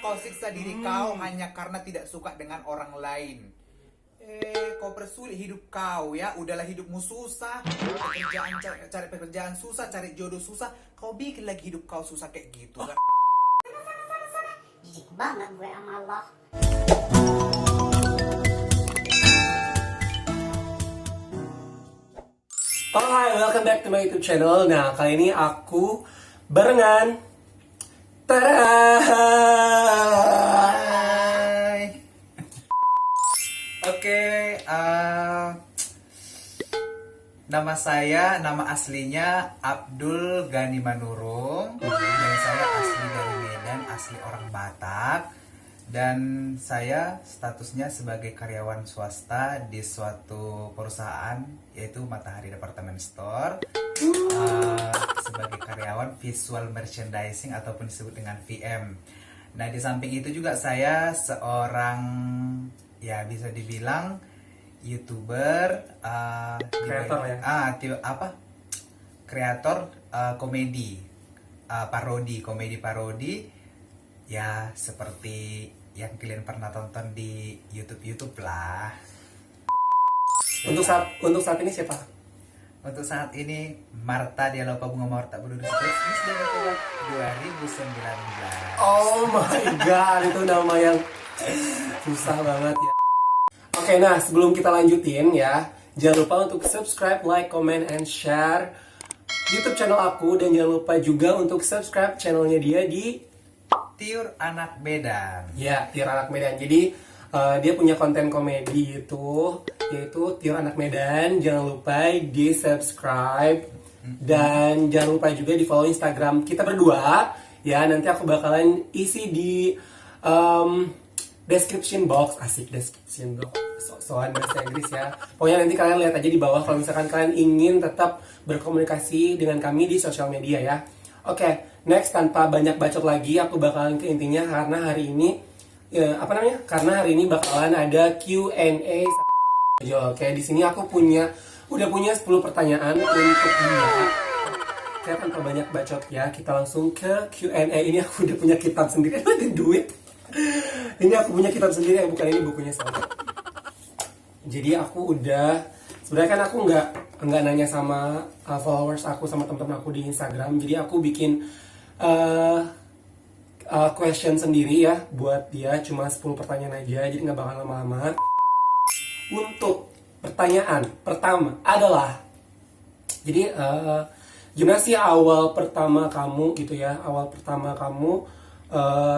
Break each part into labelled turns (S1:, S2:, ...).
S1: kau siksa diri kau hanya karena tidak suka dengan orang lain. Kau persulit hidup kau ya. Udahlah hidupmu susah, cari pekerjaan susah, cari jodoh susah. Kau bikin lagi hidup kau susah kayak gitu kan?
S2: Jijik banget gue sama Allah.
S3: Oh hi, welcome back to my YouTube channel. Nah, kali ini aku barengan
S1: Oke, nama aslinya Abdul Ghani Manurung, dan saya asli dari Medan, asli orang Batak, dan saya statusnya sebagai karyawan swasta di suatu perusahaan yaitu Matahari Department Store, sebagai karyawan visual merchandising ataupun disebut dengan VM. Nah, di samping itu juga saya seorang, ya bisa dibilang YouTuber,
S3: Kreator ya?
S1: Kreator komedi, komedi-parodi, ya seperti yang kalian pernah tonton di YouTube lah.
S3: Untuk saat ini siapa?
S1: Untuk saat ini Marta Dialopa Bunga Marta Berduduk Terus Miss Jakarta 2019.
S3: Oh my god, itu nama yang susah banget ya. Oke, nah sebelum kita lanjutin ya, jangan lupa untuk subscribe, like, comment, and share YouTube channel aku, dan jangan lupa juga untuk subscribe channelnya dia di
S1: Tiur Anak Medan.
S3: ya, Tiur Anak Medan. Jadi dia punya konten komedi itu, yaitu Tiur Anak Medan. Jangan lupa di subscribe, dan jangan lupa juga di follow Instagram kita berdua ya. Nanti aku bakalan isi di description box, asik description box, soal bahasa Inggris ya. Pokoknya nanti kalian lihat aja di bawah kalau misalkan kalian ingin tetap berkomunikasi dengan kami di sosial media ya. Oke, next, tanpa banyak bacot lagi, aku bakalan ke intinya karena hari ini karena hari ini bakalan ada Q&A. Oke, di sini aku udah punya 10 pertanyaan untuk dia. Oke, tanpa banyak bacot ya, kita langsung ke Q&A. Ini aku udah punya kitab sendiri, ada duit. Ini aku punya kitab sendiri, bukan ini bukunya soalnya. Jadi aku sebenarnya kan aku nggak nanya sama followers aku, sama teman-teman aku di Instagram. Jadi aku bikin question sendiri ya buat dia, cuma 10 pertanyaan aja, jadi nggak bakal lama-lama. Untuk pertanyaan pertama adalah, jadi gimana sih awal pertama kamu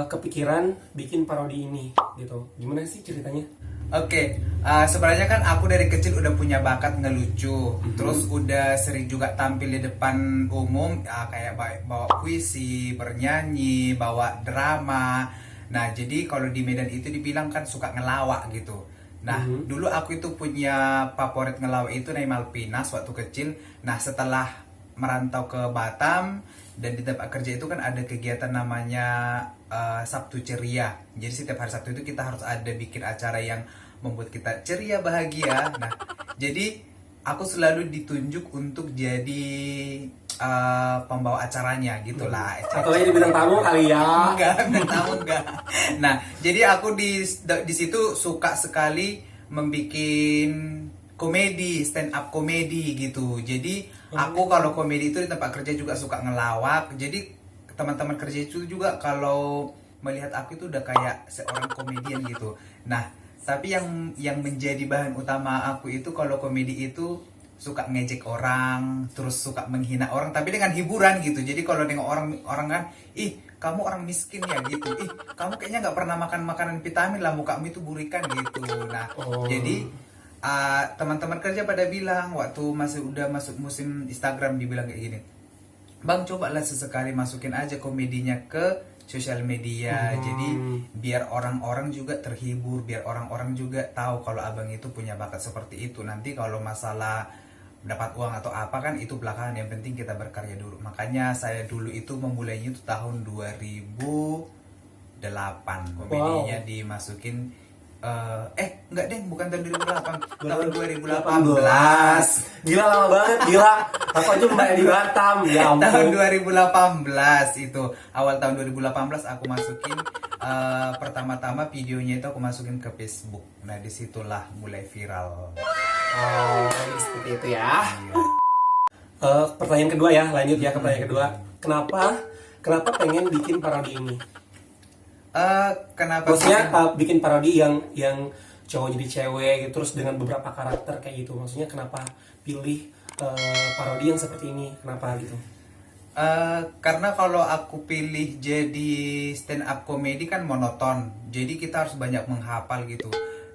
S3: kepikiran bikin parodi ini gitu? Gimana sih ceritanya?
S1: Oke, sebenarnya kan aku dari kecil udah punya bakat ngelucu, terus udah sering juga tampil di depan umum, kayak bawa puisi, bernyanyi, bawa drama. Nah, jadi kalau di Medan itu dibilang kan suka ngelawak gitu. Nah, dulu aku itu punya favorit ngelawak itu Naimal Pinas waktu kecil. Nah, setelah merantau ke Batam dan di tempat kerja itu kan ada kegiatan namanya Sabtu Ceria. Jadi setiap hari Sabtu itu kita harus ada bikin acara yang membuat kita ceria, bahagia. Nah, jadi aku selalu ditunjuk untuk jadi pembawa acaranya gitulah.
S3: Atau aja dibilang tamu kali ya?
S1: Enggak. Nah, jadi aku di situ suka sekali membikin komedi, stand up komedi gitu. Jadi aku kalau komedi itu di tempat kerja juga suka ngelawak. Jadi teman-teman kerja itu juga kalau melihat aku itu udah kayak seorang komedian gitu. Nah, tapi yang menjadi bahan utama aku itu kalau komedi itu suka ngejek orang, terus suka menghina orang, tapi dengan hiburan gitu. Jadi kalau nengok orang kan, ih kamu orang miskin ya gitu, ih kamu kayaknya nggak pernah makan makanan vitamin lah, mukamu itu burikan gitu. Nah, jadi teman-teman kerja pada bilang waktu udah masuk musim Instagram, dibilang kayak gini, Bang, cobalah sesekali masukin aja komedinya ke sosial media. Jadi biar orang-orang juga terhibur, biar orang-orang juga tahu kalau abang itu punya bakat seperti itu. Nanti kalau masalah dapat uang atau apa kan itu belakangan, yang penting kita berkarya dulu. Makanya saya dulu itu memulainya itu tahun 2008. Komedinya dimasukin enggak deh, bukan tahun 2008, tahun 2018.
S3: Gila, lama banget, gila. Aku aja main di Batam, ya ampun.
S1: Tahun 2018 itu, awal tahun 2018 aku masukin pertama-tama videonya itu aku masukin ke Facebook. Nah disitulah mulai viral.
S3: Oh, seperti itu ya.
S1: Iya.
S3: Pertanyaan kedua ya, lanjut ya ke pertanyaan kedua. Kenapa pengen bikin parodi ini?
S1: Kenapa?
S3: Maksudnya bikin parodi yang cowok jadi cewek gitu, terus dengan beberapa karakter kayak gitu. Maksudnya kenapa pilih parodi yang seperti ini? Kenapa gitu?
S1: Karena kalau aku pilih jadi stand up comedy kan monoton, jadi kita harus banyak menghafal gitu.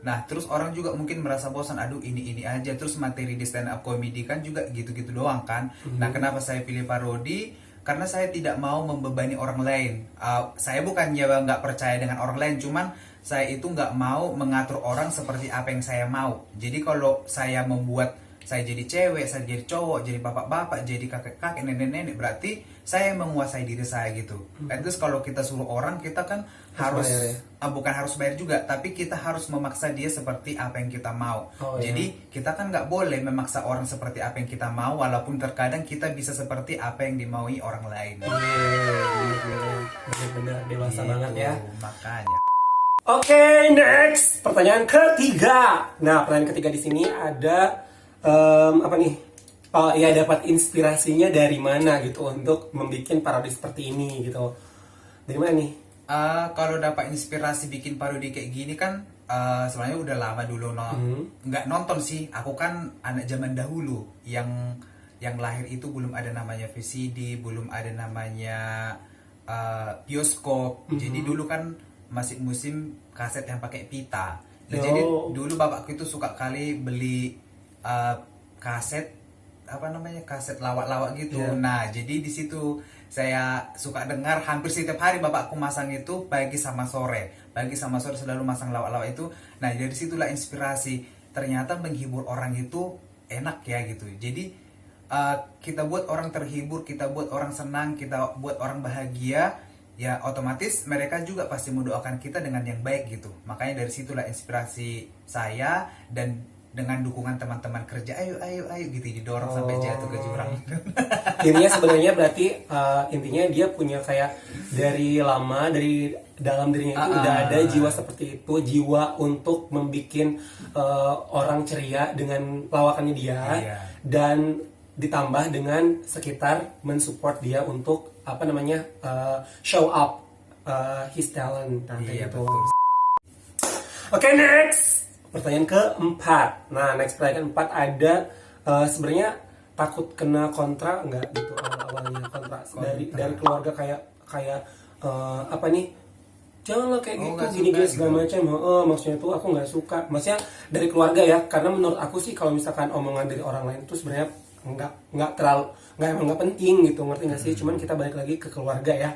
S1: Nah terus orang juga mungkin merasa bosan, aduh ini aja, terus materi di stand up comedy kan juga gitu-gitu doang kan. Nah kenapa saya pilih parodi? Karena saya tidak mau membebani orang lain. Saya bukannya nggak percaya dengan orang lain, cuman saya itu nggak mau mengatur orang seperti apa yang saya mau. Jadi kalau saya membuat saya jadi cewek, saya jadi cowok, jadi bapak-bapak, jadi kakek-kakek, nenek-nenek, berarti saya menguasai diri saya gitu. Dan terus kalau kita suruh orang, kita kan harus
S3: bayar ya?
S1: bukan harus bayar juga, tapi kita harus memaksa dia seperti apa yang kita mau.
S3: Oh,
S1: Jadi kita kan nggak boleh memaksa orang seperti apa yang kita mau, walaupun terkadang kita bisa seperti apa yang dimaui orang lain.
S3: Bener-bener dewasa
S1: Gitu,
S3: banget ya.
S1: Makanya.
S3: Oke, next pertanyaan ketiga. Nah, pertanyaan ketiga di sini ada apa nih? Oh ya, dapat inspirasinya dari mana gitu untuk membuat parodi seperti ini gitu? Dari mana nih?
S1: Kalau dapat inspirasi bikin parodi kayak gini kan sebenarnya udah lama dulu nggak nonton sih. Aku kan anak zaman dahulu yang lahir itu belum ada namanya VCD, belum ada namanya bioskop. Jadi dulu kan masih musim kaset yang pakai pita. Nah, jadi dulu bapakku itu suka kali beli kaset kaset lawak-lawak gitu. Nah jadi di situ saya suka dengar hampir setiap hari bapakku masang itu pagi sama sore selalu masang lawak-lawak itu. Nah dari situlah inspirasi, ternyata menghibur orang itu enak ya gitu. Jadi kita buat orang terhibur, kita buat orang senang, kita buat orang bahagia, ya otomatis mereka juga pasti mendoakan kita dengan yang baik gitu. Makanya dari situlah inspirasi saya, dan dengan dukungan teman-teman kerja, ayo gitu, didorong sampai jatuh ke jurang.
S3: Intinya sebenarnya berarti intinya dia punya kayak dari lama, dari dalam dirinya itu udah ada jiwa seperti itu, jiwa untuk membuat orang ceria dengan lawakannya dia.
S1: Iya.
S3: Dan ditambah dengan sekitar mensupport dia untuk show up his talent
S1: Iya,
S3: gitu.
S1: betul.
S3: Oke, next. Pertanyaan keempat. Nah, next pertanyaan keempat ada sebenarnya takut kena kontra nggak gitu awalnya kontra dari keluarga kayak apa nih? Janganlah kayak gitu, gini guys segala macam. Maksudnya tuh aku nggak suka. Maksudnya dari keluarga ya, karena menurut aku sih kalau misalkan omongan dari orang lain itu sebenarnya nggak penting gitu, ngerti nggak sih? Cuman kita balik lagi ke keluarga ya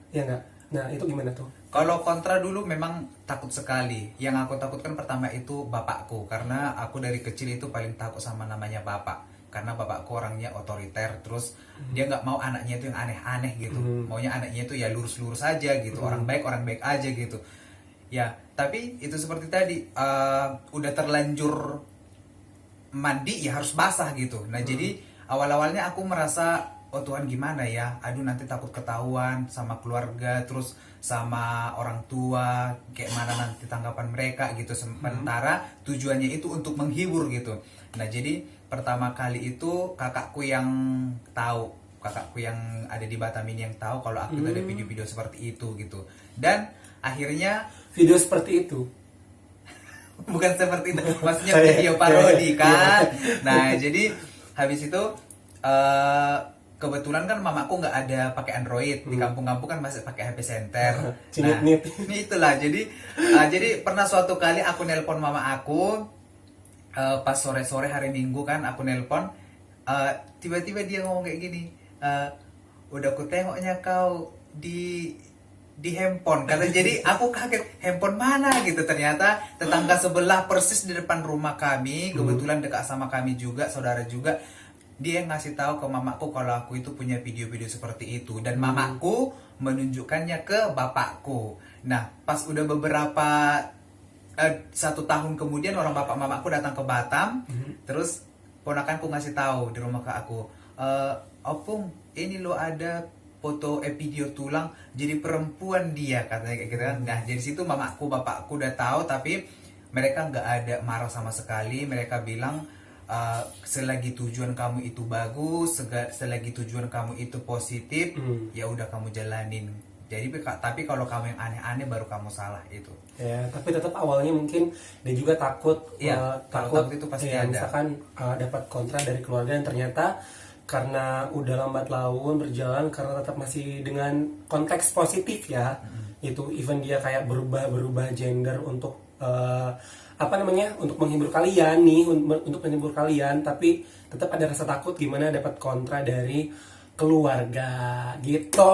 S3: nggak. Nah itu gimana tuh?
S1: Kalau kontra dulu memang takut sekali. Yang aku takutkan pertama itu bapakku, karena aku dari kecil itu paling takut sama namanya bapak. Karena bapakku orangnya otoriter, terus dia nggak mau anaknya itu yang aneh-aneh gitu. Maunya anaknya itu ya lurus-lurus aja gitu, orang baik aja gitu. Ya, tapi itu seperti tadi, udah terlanjur mandi ya harus basah gitu. Nah jadi awal-awalnya aku merasa, oh Tuhan gimana ya, aduh nanti takut ketahuan sama keluarga, terus sama orang tua, kayak mana nanti tanggapan mereka gitu. Sementara tujuannya itu untuk menghibur gitu. Nah jadi pertama kali itu kakakku yang ada di Batam ini yang tahu kalau aku itu ada video-video seperti itu gitu. Dan akhirnya
S3: video seperti itu
S1: bukan seperti itu, maksudnya video parodi kan. Nah jadi habis itu kebetulan kan mamaku nggak ada pakai Android, di kampung-kampung kan masih pakai HP Center. Nah, ini itulah. Jadi pernah suatu kali aku nelpon mama aku pas sore-sore hari Minggu kan, aku nelpon, tiba-tiba dia ngomong kayak gini, udah aku tengoknya kau di handphone kata. Jadi aku kaget, handphone mana gitu. Ternyata tetangga sebelah persis di depan rumah kami, kebetulan dekat sama kami juga, saudara juga. Dia yang ngasih tahu ke mamaku kalau aku itu punya video-video seperti itu, dan mamaku menunjukkannya ke bapakku. Nah pas udah beberapa 1 tahun kemudian orang bapak mamaku datang ke Batam, terus ponakanku ngasih tahu di rumah ke aku, Opung ini lo ada foto video tulang jadi perempuan dia katanya kayak gitu kan. Nah dari situ mamaku bapakku udah tahu, tapi mereka nggak ada marah sama sekali. Mereka bilang selagi tujuan kamu itu bagus, selagi tujuan kamu itu positif, ya udah kamu jalanin. Jadi tapi kalau kamu yang aneh-aneh baru kamu salah itu.
S3: Ya, tapi tetap awalnya mungkin dia juga takut,
S1: Iya, takut itu pasti
S3: ya,
S1: ada.
S3: misalkan dapat kontra dari keluarga yang ternyata karena udah lambat laun berjalan, karena tetap masih dengan konteks positif ya, itu even dia kayak berubah gender untuk apa namanya, untuk menghibur kalian nih, untuk menghibur kalian, tapi tetap ada rasa takut gimana dapat kontra dari keluarga gitu.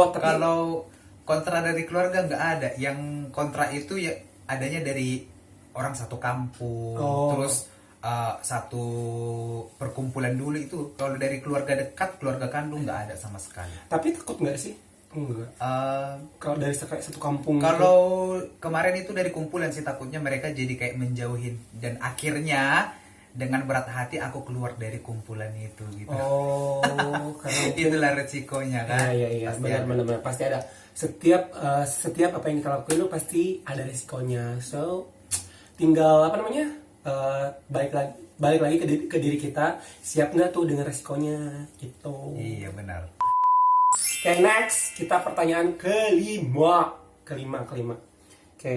S3: Tapi
S1: Kalau kontra dari keluarga nggak ada. Yang kontra itu ya adanya dari orang satu kampung,
S3: Oh.
S1: terus satu perkumpulan dulu itu. Kalau dari keluarga dekat, keluarga kandung nggak ada sama sekali.
S3: tapi takut nggak sih? Enggak.
S1: Eh,
S3: Kalau dari satu kampung gitu.
S1: Kalau kemarin itu dari kumpulan sih, takutnya mereka jadi kayak menjauhin, dan akhirnya dengan berat hati aku keluar dari kumpulan itu gitu.
S3: Oh, karena mungkin
S1: Itulah resikonya kan.
S3: iya,
S1: Pasti
S3: benar
S1: ada.
S3: benar pasti ada. Setiap apa yang kita lakuin itu pasti ada resikonya. So, tinggal apa namanya? Balik lagi ke diri kita, siap nggak tuh dengan resikonya gitu.
S1: Iya benar.
S3: Oke, next kita pertanyaan kelima. Oke,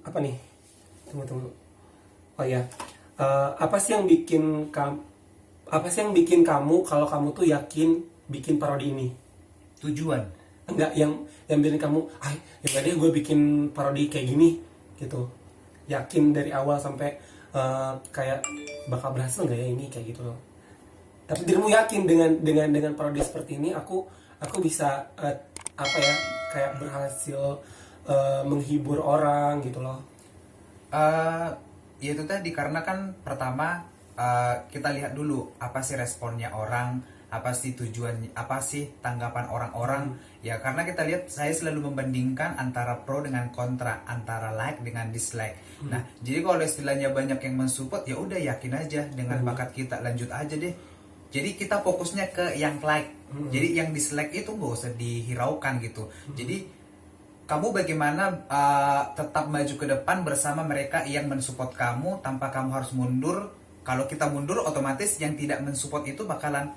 S3: apa nih? Tunggu. Oh ya, apa sih yang bikin kamu kalau kamu tuh yakin bikin parodi ini?
S1: Tujuan.
S3: Enggak, yang bikin kamu, ya nggak deh gue bikin parodi kayak gini gitu. Yakin dari awal sampai kayak bakal berhasil nggak ya ini kayak gitu loh. Tapi dirimu yakin dengan parodi seperti ini aku bisa apa ya, kayak berhasil menghibur orang gitu loh.
S1: Ya itu tadi, karena kan pertama kita lihat dulu apa sih responnya orang, apa sih tujuan, apa sih tanggapan orang-orang. Ya karena kita lihat, saya selalu membandingkan antara pro dengan kontra, antara like dengan dislike. Nah jadi kalau istilahnya banyak yang mensupport, ya udah yakin aja dengan bakat kita, lanjut aja deh. Jadi kita fokusnya ke yang like. Jadi yang dislike itu gak usah dihiraukan gitu. Jadi kamu bagaimana tetap maju ke depan bersama mereka yang mensupport kamu tanpa kamu harus mundur. Kalau kita mundur, otomatis yang tidak mensupport itu bakalan,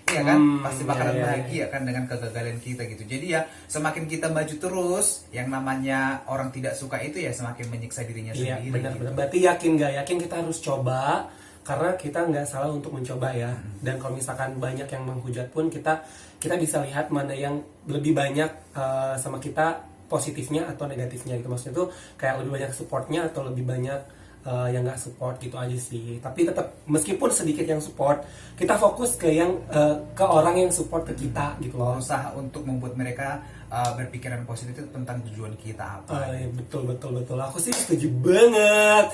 S1: ya kan, pasti bakalan bahagia kan dengan kegagalan kita gitu. Jadi ya semakin kita maju terus, yang namanya orang tidak suka itu ya semakin menyiksa dirinya
S3: Iya,
S1: sendiri.
S3: benar.
S1: Gitu.
S3: Berarti yakin nggak yakin kita harus coba, karena kita nggak salah untuk mencoba ya. Dan kalau misalkan banyak yang menghujat pun kita bisa lihat mana yang lebih banyak sama kita positifnya atau negatifnya gitu. Maksudnya tuh kayak lebih banyak supportnya atau lebih banyak yang nggak support gitu aja sih. Tapi tetap meskipun sedikit yang support, kita fokus ke ke orang yang support ke kita gitu loh.
S1: Berusaha untuk membuat mereka berpikiran positif tentang tujuan kita apa.
S3: Ya, betul. Aku sih setuju banget.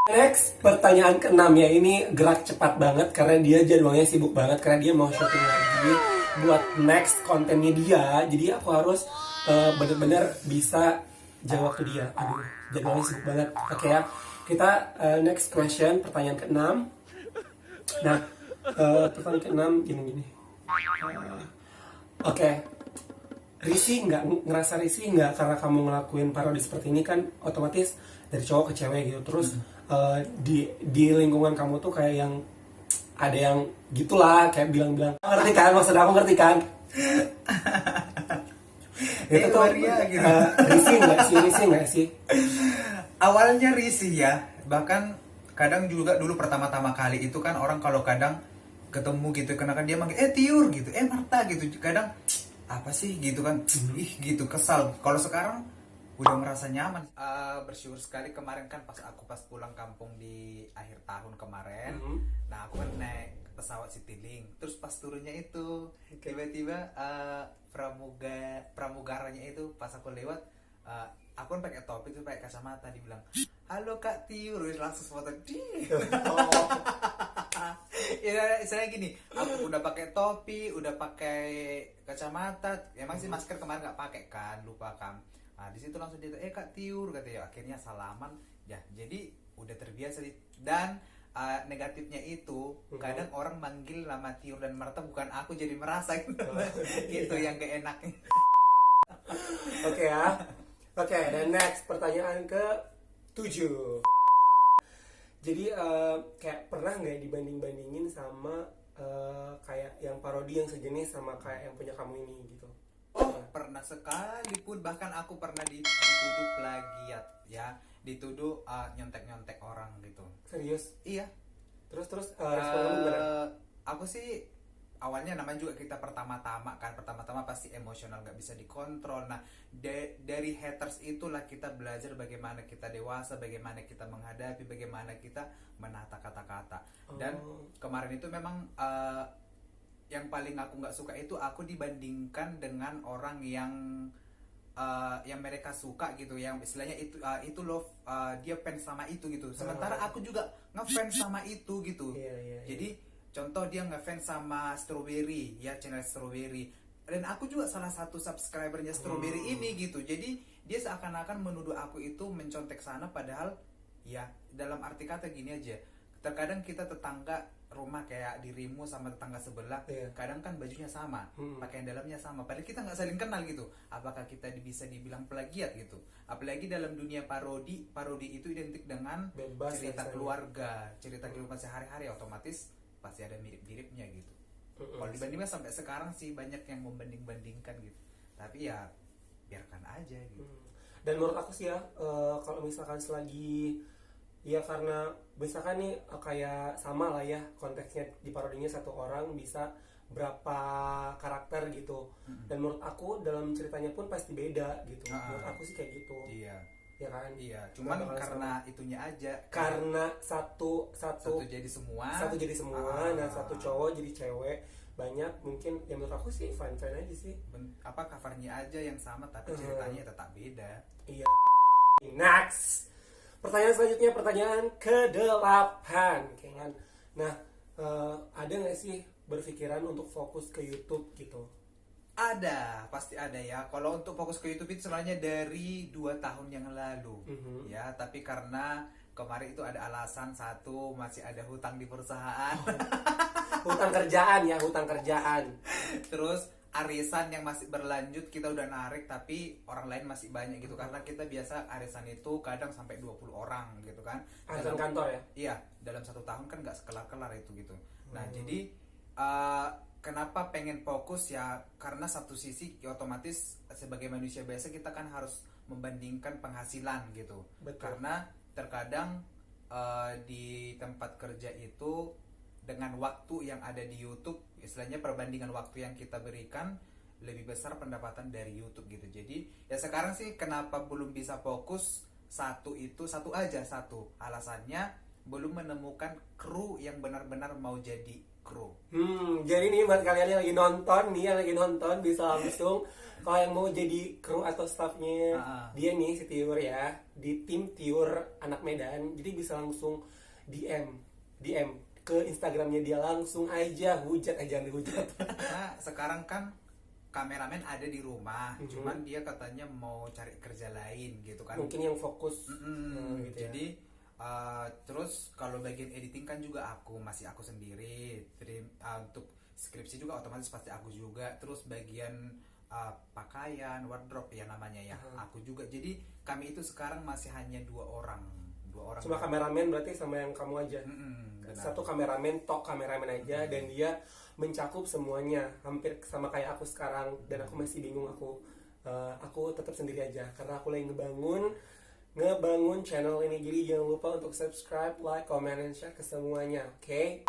S3: Next, pertanyaan ke-6 ya, ini gerak cepat banget karena dia jadwalnya sibuk banget, karena dia mau syuting lagi buat next kontennya dia. Jadi aku harus bener-bener bisa jawab ke dia. Aduh, jadwalnya sibuk banget. Oke ya, kita next question, pertanyaan ke-6. Nah, pertanyaan ke-6 gini. Oke. Ngerasa risih nggak karena kamu ngelakuin parodi seperti ini? Kan otomatis dari cowok ke cewek gitu, terus di lingkungan kamu tuh kayak yang ada yang gitulah, kayak bilang ngerti kan, maksud aku ngerti kan? Itu tuh
S1: Maria, gitu.
S3: risih nggak sih?
S1: Awalnya risih ya, bahkan kadang juga dulu pertama-tama kali itu kan orang kalau kadang ketemu gitu, karena kan dia manggil Tiur gitu, Marta gitu, kadang apa sih gitu kan, gitu kesal. Kalau sekarang udah merasa nyaman. Bersyukur sekali kemarin kan pas pulang kampung di akhir tahun kemarin. Nah aku kan naik pesawat Citylink, terus pas turunnya itu tiba-tiba pramugaranya itu pas aku lewat, aku kan pakai topi tuh, pakai kacamata, dibilang halo Kak Tiur, langsung foto ya, istilahnya gini, aku udah pakai topi, udah pakai kacamata, emang sih masker kemarin nggak pakai kan, lupa kan. Nah di situ langsung dia Kak Tiur, katanya. Akhirnya salaman ya, jadi udah terbiasa sih. Dan negatifnya itu kadang orang manggil nama Tiur dan Marta bukan aku, jadi merasa gitu. Itu yang gak enaknya.
S3: Oke ya. Oke, dan next pertanyaan ke-7. Jadi kayak pernah nggak dibanding-bandingin sama kayak yang parodi yang sejenis sama kayak yang punya kamu ini gitu?
S1: Oh, pernah sekali pun, bahkan aku pernah dituduh plagiat ya, dituduh nyontek-nyontek orang gitu.
S3: Serius?
S1: Iya.
S3: Terus respon kamu gimana?
S1: Aku sih awalnya namanya juga kita pertama-tama pasti emosional, gak bisa dikontrol. Nah dari haters itulah kita belajar bagaimana kita dewasa, bagaimana kita menghadapi, bagaimana kita menata kata-kata. Dan kemarin itu memang yang paling aku nggak suka itu aku dibandingkan dengan orang yang mereka suka gitu, yang istilahnya itu loh, dia fans sama itu gitu, sementara aku juga ngefans sama itu gitu. Jadi contoh dia ngefans sama Strawberry ya, channel Strawberry, dan aku juga salah satu subscribernya Strawberry ini gitu. Jadi dia seakan-akan menuduh aku itu mencontek sana, padahal ya dalam arti kata gini aja, terkadang kita tetangga rumah kayak dirimu sama tetangga sebelah, kadang kan bajunya sama, pakaian dalamnya sama, padahal kita nggak saling kenal gitu. Apakah kita bisa dibilang plagiat gitu? Apalagi dalam dunia parodi itu identik dengan
S3: bebas,
S1: cerita keluarga, cerita kehidupan sehari-hari, otomatis pasti ada mirip-miripnya gitu. Kalau dibandingkan sampai sekarang sih banyak yang membanding-bandingkan gitu, tapi ya biarkan aja gitu.
S3: Dan menurut aku sih ya, kalau misalkan selagi ya, karena misalkan nih kayak sama lah ya konteksnya, di parodinya satu orang bisa berapa karakter gitu, dan menurut aku dalam ceritanya pun pasti beda gitu. Menurut aku sih kayak gitu.
S1: Iya.
S3: Ya kan?
S1: Iya, cuman karena itunya aja.
S3: Karena satu
S1: jadi semua.
S3: Nah satu cowok jadi cewek banyak, mungkin ya menurut aku sih fine aja sih.
S1: Covernya aja yang sama tapi ceritanya tetap beda.
S3: Iya. Next. Pertanyaan selanjutnya, pertanyaan ke-8 kan. Nah, ada nggak sih berpikiran untuk fokus ke YouTube gitu?
S1: Ada, pasti ada ya. Kalau untuk fokus ke YouTube itu sebenarnya dari 2 tahun yang lalu ya, tapi karena kemarin itu ada alasan, satu masih ada hutang di perusahaan.
S3: Hutang kerjaan ya, hutang kerjaan.
S1: Terus arisan yang masih berlanjut kita udah narik tapi orang lain masih banyak gitu, karena kita biasa arisan itu kadang sampai 20 orang gitu kan.
S3: Arisan kantor ya?
S1: Iya, dalam 1 tahun kan nggak sekelar-kelar itu gitu. Nah jadi kenapa pengen fokus ya, karena satu sisi ya otomatis sebagai manusia biasa kita kan harus membandingkan penghasilan gitu.
S3: Betul.
S1: Karena terkadang di tempat kerja itu dengan waktu yang ada di YouTube, istilahnya perbandingan waktu yang kita berikan lebih besar pendapatan dari YouTube gitu. Jadi ya sekarang sih kenapa belum bisa fokus, satu alasannya belum menemukan kru yang benar-benar mau jadi kru.
S3: Jadi nih buat kalian yang lagi nonton bisa langsung kalau yang mau jadi kru atau staffnya dia nih, si Tiur ya, di tim Tiur Anak Medan, jadi bisa langsung DM ke Instagramnya dia, langsung aja hujat aja, dihujat.
S1: Nah sekarang kan kameramen ada di rumah, cuman dia katanya mau cari kerja lain gitu kan.
S3: Mungkin yang fokus gitu
S1: jadi terus kalau bagian editing kan juga masih aku sendiri. Untuk skripsi juga otomatis pasti aku juga. Terus bagian pakaian, wardrobe ya namanya ya, aku juga. Jadi kami itu sekarang masih hanya 2 orang.
S3: Cuma kameramen berarti sama yang kamu aja. Satu kameramen aja, dan dia mencakup semuanya, hampir sama kayak aku sekarang. Dan aku masih bingung, aku tetap sendiri aja karena aku lagi ngebangun channel ini. Jadi jangan lupa untuk subscribe, like, comment, and share ke semuanya. Oke,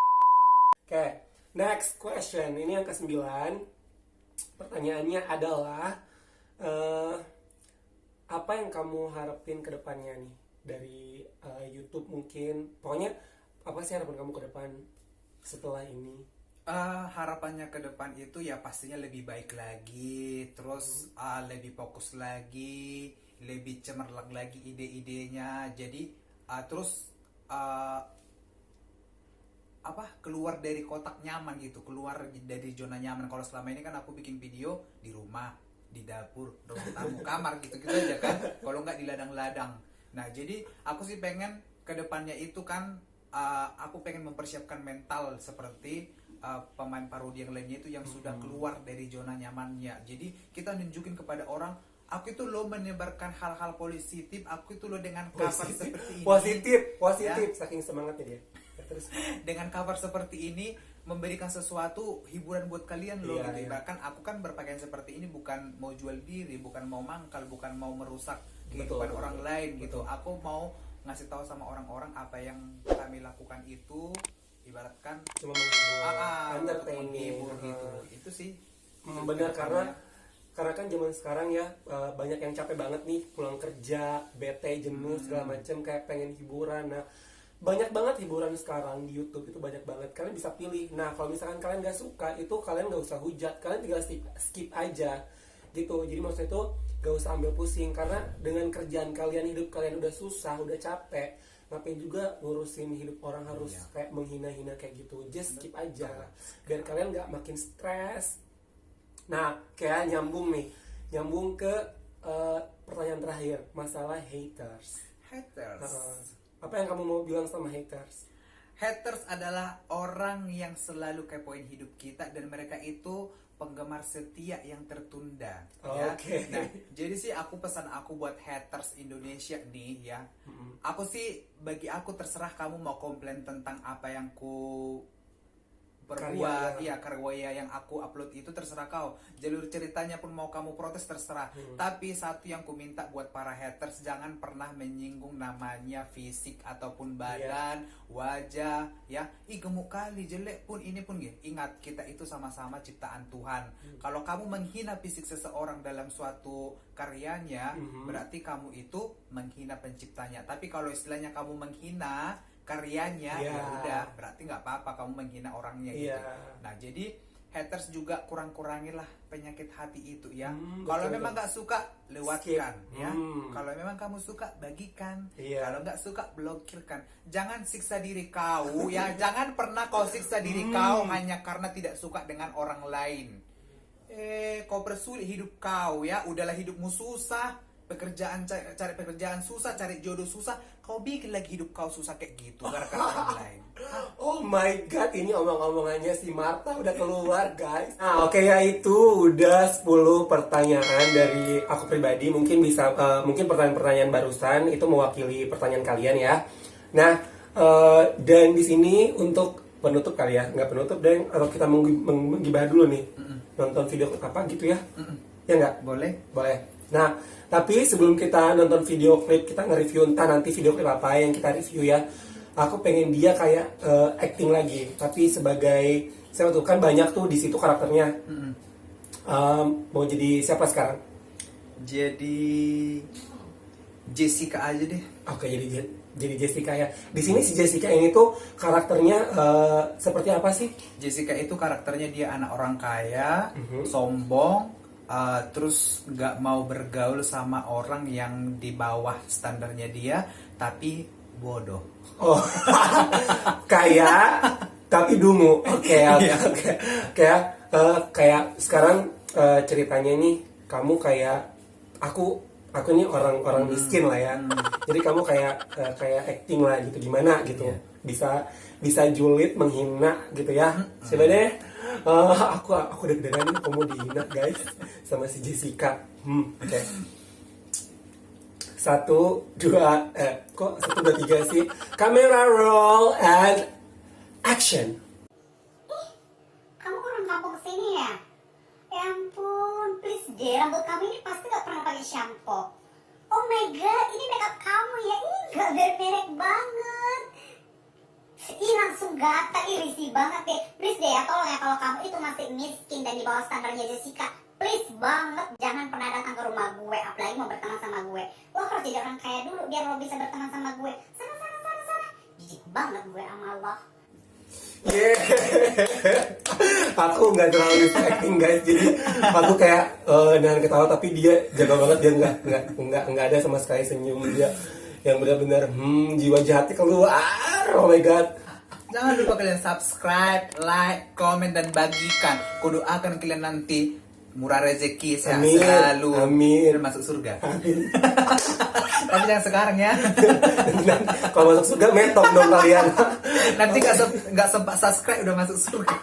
S3: next question. Ini yang ke-9. Pertanyaannya adalah apa yang kamu harapin ke depannya nih dari YouTube mungkin. Pokoknya apa sih harapan kamu ke depan setelah ini?
S1: Harapannya ke depan itu ya pastinya lebih baik lagi, terus lebih fokus lagi, lebih cemerlang lagi ide-idenya. Jadi terus keluar dari kotak nyaman gitu, keluar dari zona nyaman. Kalau selama ini kan aku bikin video di rumah, di dapur, ruang tamu, kamar gitu aja kan, kalau nggak di ladang-ladang. Nah jadi aku sih pengen kedepannya itu kan aku pengen mempersiapkan mental seperti pemain parodi yang lainnya itu yang sudah keluar dari zona nyamannya. Jadi kita nunjukin kepada orang, aku itu lo menyebarkan hal-hal positif, aku itu lo dengan cover seperti ini.
S3: Positif, saking semangatnya dia. Terus
S1: dengan cover seperti ini memberikan sesuatu hiburan buat kalian loh gitu. Bahkan aku kan berpakaian seperti ini bukan mau jual diri, bukan mau mangkal, bukan mau merusak kehidupan orang lain gitu. Aku mau ngasih tahu sama orang-orang apa yang kami lakukan itu ibaratkan
S3: cuma menghibur,
S1: entertaining gitu. Itu sih.
S3: Benar, karena kan zaman sekarang ya banyak yang capek banget nih pulang kerja, bete, jenuh segala macam, kayak pengen hiburan. Nah, banyak banget hiburan sekarang di YouTube, itu banyak banget. Kalian bisa pilih. Nah, kalau misalkan kalian gak suka, itu kalian gak usah hujat, kalian tinggal skip aja gitu. Jadi maksudnya itu gak usah ambil pusing, karena dengan kerjaan kalian, hidup kalian udah susah, udah capek, ngapain juga ngurusin hidup orang harus kayak menghina-hina kayak gitu. Just skip aja biar kalian gak makin stres. Nah, kayak nyambung ke pertanyaan terakhir, masalah haters. Apa yang kamu mau bilang sama haters?
S1: Haters adalah orang yang selalu kepoin hidup kita, dan mereka itu penggemar setia yang tertunda.
S3: Oke.
S1: Nah, jadi sih aku pesan aku buat haters Indonesia nih ya. Aku sih, bagi aku terserah kamu mau komplain tentang apa yang ku berbuat, karya yang aku upload itu terserah kau. Jalur ceritanya pun mau kamu protes terserah. Tapi satu yang ku minta buat para haters, jangan pernah menyinggung namanya fisik ataupun badan, wajah, ya. Gemuk kali, jelek pun, ini pun gitu. Ingat, kita itu sama-sama ciptaan Tuhan. Kalau kamu menghina fisik seseorang dalam suatu karyanya, berarti kamu itu menghina penciptanya. Tapi kalau istilahnya kamu menghina karyanya, ya udah, berarti nggak apa-apa kamu menghina orangnya gitu. Nah, jadi haters juga kurang-kurangilah penyakit hati itu ya. Kalau memang nggak suka, lewatkan ya. Kalau memang kamu suka, bagikan. Kalau nggak suka, blokirkan. Jangan siksa diri kau ya. Jangan pernah kau siksa diri kau hanya karena tidak suka dengan orang lain. Kau persulit hidup kau ya. Udahlah, hidupmu susah, cari pekerjaan susah, cari jodoh susah, kau bikin lagi hidup kau susah kayak gitu gara-gara orang lain.
S3: Oh my god, ini omong-omongannya si Marta udah keluar, guys. Nah, oke ya, itu udah 10 pertanyaan dari aku pribadi. Mungkin bisa mungkin pertanyaan-pertanyaan barusan itu mewakili pertanyaan kalian ya. Nah, dan di sini untuk penutup kali ya, nggak penutup dan atau kita menggibah dulu nih. Nonton video apa gitu ya? Ya nggak? Boleh. Nah, tapi sebelum kita nonton video klip, kita nge-review entah nanti video klip apa yang kita review ya. Aku pengen dia kayak acting lagi, tapi sebagai siapa tuh, kan banyak tuh di situ karakternya. Mau jadi siapa sekarang?
S1: Jadi Jessica aja deh.
S3: Oke, jadi Jessica ya. Di sini si Jessica ini tuh karakternya seperti apa sih?
S1: Jessica itu karakternya dia anak orang kaya, sombong, terus nggak mau bergaul sama orang yang di bawah standarnya dia, tapi bodoh.
S3: Oh, kaya tapi dungu. Oke. Kayak sekarang ceritanya nih, kamu kayak aku ini orang miskin lah ya. Jadi kamu kayak acting lah gitu, gimana gitu. Bisa julid, menghina gitu ya. Sebenarnya aku deg-degan nih kamu dihina guys sama si Jessica. Oke. 1, 2, 3 sih. Kamera roll and action.
S2: Kamu orang kampung kesini ya? Ya ampun, please deh, rambut kamu ini pasti gak pernah pakai shampoo. Oh my god, ini makeup kamu ya? Ini gak bermerek banget. Ih, langsung gatal, risih banget deh. Please deh ya, tolong ya, kalau kamu itu masih miskin dan di bawah standarnya Jessica, please banget jangan pernah datang ke rumah gue, apalagi mau berteman sama gue. Lo harus jadi orang kaya dulu biar lo bisa berteman sama gue. Sana. Jijik banget gue sama Allah.
S3: Aku nggak terlalu bisa acting guys, jadi aku kayak dengan ketawa, tapi dia jaga banget, dia nggak ada sama sekali senyum, dia yang benar-benar jiwa jahatnya keluar. Oh my god.
S1: Jangan lupa kalian subscribe, like, komen, dan bagikan. Kudoakan kalian nanti murah rezeki, sehat selalu,
S3: amin,
S1: dan masuk surga. Amin. Tapi jangan sekarang ya.
S3: Dan kalau masuk surga metong dong kalian.
S1: Nanti nggak sempat subscribe udah masuk surga.